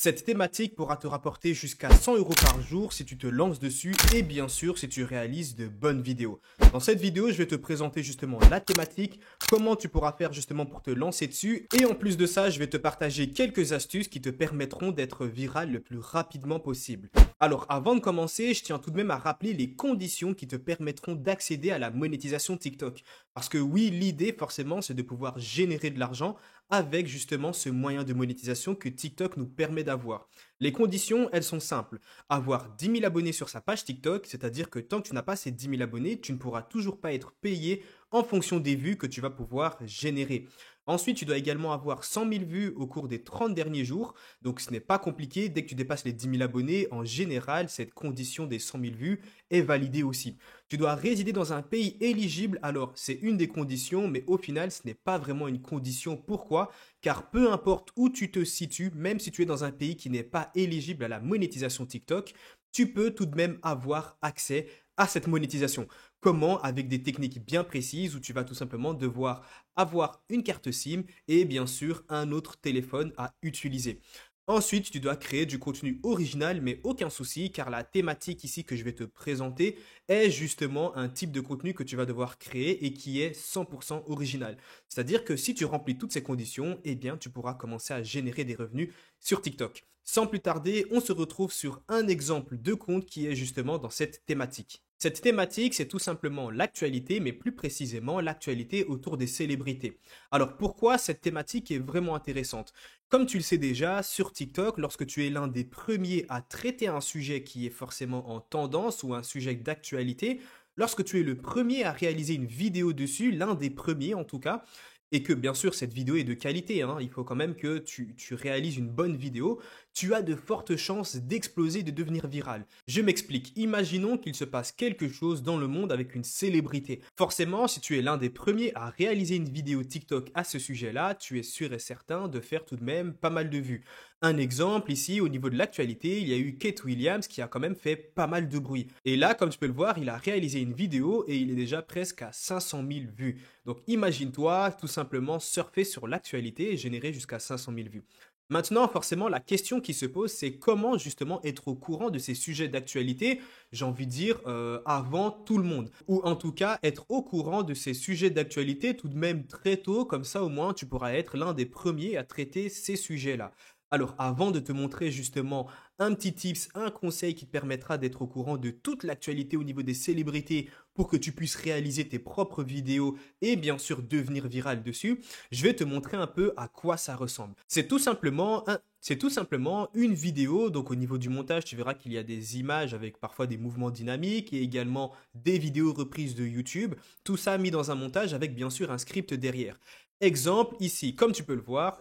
Cette thématique pourra te rapporter jusqu'à 100 € par jour si tu te lances dessus et bien sûr si tu réalises de bonnes vidéos. Dans cette vidéo, je vais te présenter justement la thématique, comment tu pourras faire justement pour te lancer dessus et en plus de ça, je vais te partager quelques astuces qui te permettront d'être viral le plus rapidement possible. Alors avant de commencer, je tiens tout de même à rappeler les conditions qui te permettront d'accéder à la monétisation TikTok. Parce que oui, l'idée forcément, c'est de pouvoir générer de l'argent avec justement ce moyen de monétisation que TikTok nous permet d'avoir. Les conditions, elles sont simples. Avoir 10 000 abonnés sur sa page TikTok, c'est-à-dire que tant que tu n'as pas ces 10 000 abonnés, tu ne pourras toujours pas être payé en fonction des vues que tu vas pouvoir générer. Ensuite, tu dois également avoir 100 000 vues au cours des 30 derniers jours. Donc, ce n'est pas compliqué. Dès que tu dépasses les 10 000 abonnés, en général, cette condition des 100 000 vues est validée aussi. Tu dois résider dans un pays éligible. Alors, c'est une des conditions, mais au final, ce n'est pas vraiment une condition. Pourquoi? Car peu importe où tu te situes, même si tu es dans un pays qui n'est pas éligible à la monétisation TikTok, tu peux tout de même avoir accès à cette monétisation. Comment? Avec des techniques bien précises où tu vas tout simplement devoir avoir une carte SIM et bien sûr un autre téléphone à utiliser. Ensuite, tu dois créer du contenu original, mais aucun souci, car la thématique ici que je vais te présenter est justement un type de contenu que tu vas devoir créer et qui est 100% original. C'est-à-dire que si tu remplis toutes ces conditions, eh bien, tu pourras commencer à générer des revenus sur TikTok. Sans plus tarder, on se retrouve sur un exemple de compte qui est justement dans cette thématique. Cette thématique, c'est tout simplement l'actualité, mais plus précisément l'actualité autour des célébrités. Alors pourquoi cette thématique est vraiment intéressante? Comme tu le sais déjà, sur TikTok, lorsque tu es l'un des premiers à traiter un sujet qui est forcément en tendance ou un sujet d'actualité, lorsque tu es le premier à réaliser une vidéo dessus, l'un des premiers en tout cas, et que bien sûr cette vidéo est de qualité, hein, il faut quand même que tu réalises une bonne vidéo, tu as de fortes chances d'exploser et de devenir viral. Je m'explique, imaginons qu'il se passe quelque chose dans le monde avec une célébrité. Forcément, si tu es l'un des premiers à réaliser une vidéo TikTok à ce sujet-là, tu es sûr et certain de faire tout de même pas mal de vues. Un exemple ici, au niveau de l'actualité, il y a eu Kate Williams qui a quand même fait pas mal de bruit. Et là, comme tu peux le voir, il a réalisé une vidéo et il est déjà presque à 500 000 vues. Donc imagine-toi tout simplement surfer sur l'actualité et générer jusqu'à 500 000 vues. Maintenant, forcément, la question qui se pose, c'est comment justement être au courant de ces sujets d'actualité, j'ai envie de dire, avant tout le monde. Ou en tout cas, être au courant de ces sujets d'actualité tout de même très tôt, comme ça au moins tu pourras être l'un des premiers à traiter ces sujets-là. Alors, avant de te montrer justement un petit tips, un conseil qui te permettra d'être au courant de toute l'actualité au niveau des célébrités pour que tu puisses réaliser tes propres vidéos et bien sûr devenir viral dessus, je vais te montrer un peu à quoi ça ressemble. C'est tout simplement une vidéo, donc au niveau du montage, tu verras qu'il y a des images avec parfois des mouvements dynamiques et également des vidéos reprises de YouTube, tout ça mis dans un montage avec bien sûr un script derrière. Exemple ici, comme tu peux le voir,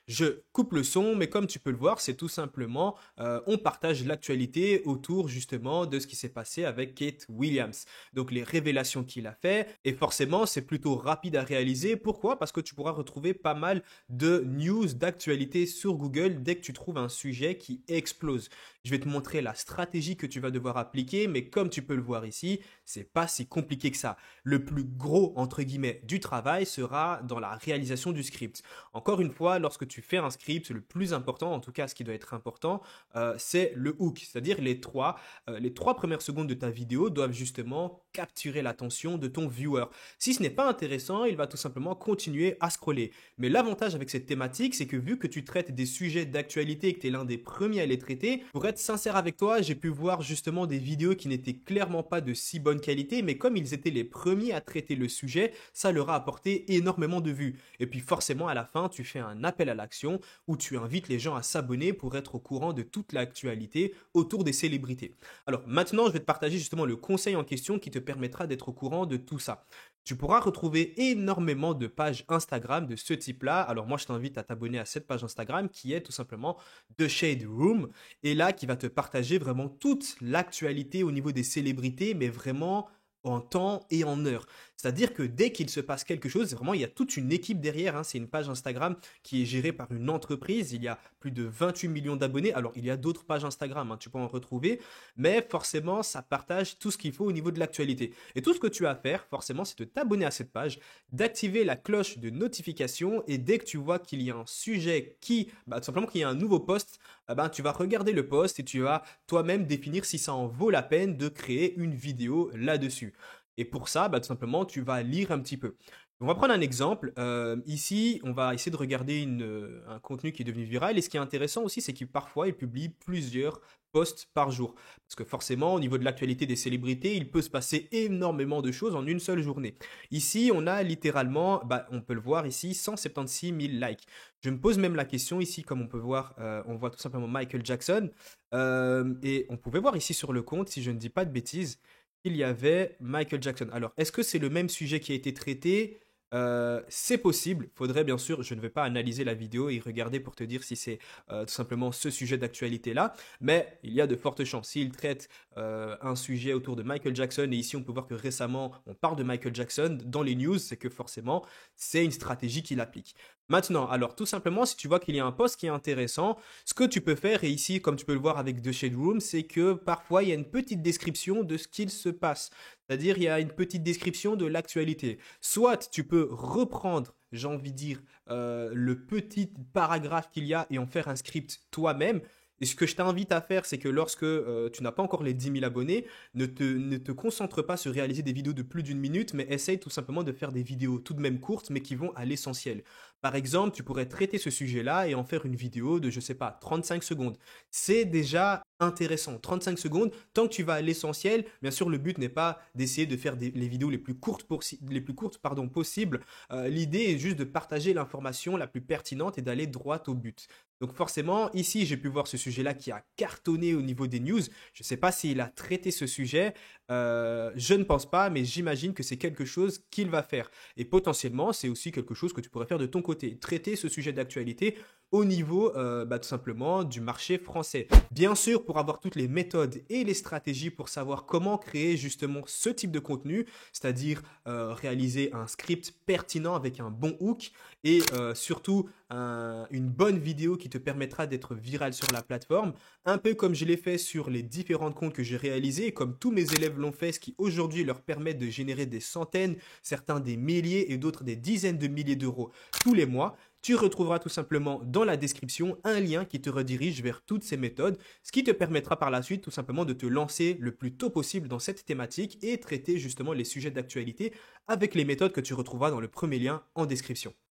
je coupe le son, mais comme tu peux le voir, c'est tout simplement, on partage l'actualité autour justement de ce qui s'est passé avec Kate Williams. Donc les révélations qu'il a fait, et forcément c'est plutôt rapide à réaliser. Pourquoi? Parce que tu pourras retrouver pas mal de news d'actualité sur Google dès que tu trouves un sujet qui explose. Je vais te montrer la stratégie que tu vas devoir appliquer, mais comme tu peux le voir ici, c'est pas si compliqué que ça. Le plus gros, entre guillemets, du travail sera dans la réalisation du script. Encore une fois, lorsque tu fais un script, le plus important, en tout cas ce qui doit être important, c'est le hook, c'est-à-dire les trois premières secondes de ta vidéo doivent justement capturer l'attention de ton viewer. Si ce n'est pas intéressant, il va tout simplement continuer à scroller. Mais l'avantage avec cette thématique, c'est que vu que tu traites des sujets d'actualité et que tu es l'un des premiers à les traiter, pour être sincère avec toi, j'ai pu voir justement des vidéos qui n'étaient clairement pas de si bonne qualité, mais comme ils étaient les premiers à traiter le sujet, ça leur a apporté énormément de vues. Et puis forcément, à la fin, tu fais un appel à l'action où tu invites les gens à s'abonner pour être au courant de toute l'actualité autour des célébrités. Alors maintenant, je vais te partager justement le conseil en question qui te permettra d'être au courant de tout ça. Tu pourras retrouver énormément de pages Instagram de ce type-là. Alors moi, je t'invite à t'abonner à cette page Instagram qui est tout simplement The Shade Room et là qui va te partager vraiment toute l'actualité au niveau des célébrités, mais vraiment en temps et en heure. C'est-à-dire que dès qu'il se passe quelque chose, vraiment, il y a toute une équipe derrière, hein. C'est une page Instagram qui est gérée par une entreprise. Il y a plus de 28 millions d'abonnés. Alors, il y a d'autres pages Instagram, hein, tu peux en retrouver, mais forcément, ça partage tout ce qu'il faut au niveau de l'actualité. Et tout ce que tu as à faire, forcément, c'est de t'abonner à cette page, d'activer la cloche de notification, et dès que tu vois qu'il y a un sujet tout simplement qu'il y a un nouveau post, tu vas regarder le post et tu vas toi-même définir si ça en vaut la peine de créer une vidéo là-dessus. Et pour ça, tout simplement, tu vas lire un petit peu. On va prendre un exemple. Ici, on va essayer de regarder un contenu qui est devenu viral. Et ce qui est intéressant aussi, c'est qu'il parfois, il publie plusieurs posts par jour. Parce que forcément, au niveau de l'actualité des célébrités, il peut se passer énormément de choses en une seule journée. Ici, on a littéralement, on peut le voir ici, 176 000 likes. Je me pose même la question ici, comme on peut voir, on voit tout simplement Michael Jackson. Et on pouvait voir ici sur le compte, si je ne dis pas de bêtises, qu'il y avait Michael Jackson. Alors, est-ce que c'est le même sujet qui a été traité? C'est possible. Faudrait bien sûr, je ne vais pas analyser la vidéo et regarder pour te dire si c'est tout simplement ce sujet d'actualité-là, mais il y a de fortes chances. S'il traite un sujet autour de Michael Jackson, et ici on peut voir que récemment on parle de Michael Jackson dans les news, c'est que forcément c'est une stratégie qu'il applique. Maintenant, alors tout simplement, si tu vois qu'il y a un post qui est intéressant, ce que tu peux faire, et ici comme tu peux le voir avec The Shade Room, c'est que parfois il y a une petite description de ce qu'il se passe. C'est-à-dire, il y a une petite description de l'actualité. Soit tu peux reprendre, j'ai envie de dire, le petit paragraphe qu'il y a et en faire un script toi-même. Et ce que je t'invite à faire, c'est que lorsque tu n'as pas encore les 10 000 abonnés, ne te concentre pas sur réaliser des vidéos de plus d'une minute, mais essaye tout simplement de faire des vidéos tout de même courtes, mais qui vont à l'essentiel. Par exemple, tu pourrais traiter ce sujet-là et en faire une vidéo de, je sais pas, 35 secondes. C'est déjà intéressant. 35 secondes, tant que tu vas à l'essentiel, bien sûr, le but n'est pas d'essayer de faire les vidéos les plus courtes, possibles. L'idée est juste de partager l'information la plus pertinente et d'aller droit au but. Donc forcément, ici, j'ai pu voir ce sujet-là qui a cartonné au niveau des news. Je ne sais pas s'il a traité ce sujet. Je ne pense pas, mais j'imagine que c'est quelque chose qu'il va faire. Et potentiellement, c'est aussi quelque chose que tu pourrais faire de ton côté. Traiter ce sujet d'actualité au niveau tout simplement du marché français. Bien sûr, pour avoir toutes les méthodes et les stratégies pour savoir comment créer justement ce type de contenu, c'est-à-dire réaliser un script pertinent avec un bon hook et surtout une bonne vidéo qui te permettra d'être viral sur la plateforme, un peu comme je l'ai fait sur les différents comptes que j'ai réalisés, et comme tous mes élèves l'ont fait, ce qui aujourd'hui leur permet de générer des centaines, certains des milliers et d'autres des dizaines de milliers d'euros tous les mois. Tu retrouveras tout simplement dans la description un lien qui te redirige vers toutes ces méthodes, ce qui te permettra par la suite tout simplement de te lancer le plus tôt possible dans cette thématique et traiter justement les sujets d'actualité avec les méthodes que tu retrouveras dans le premier lien en description.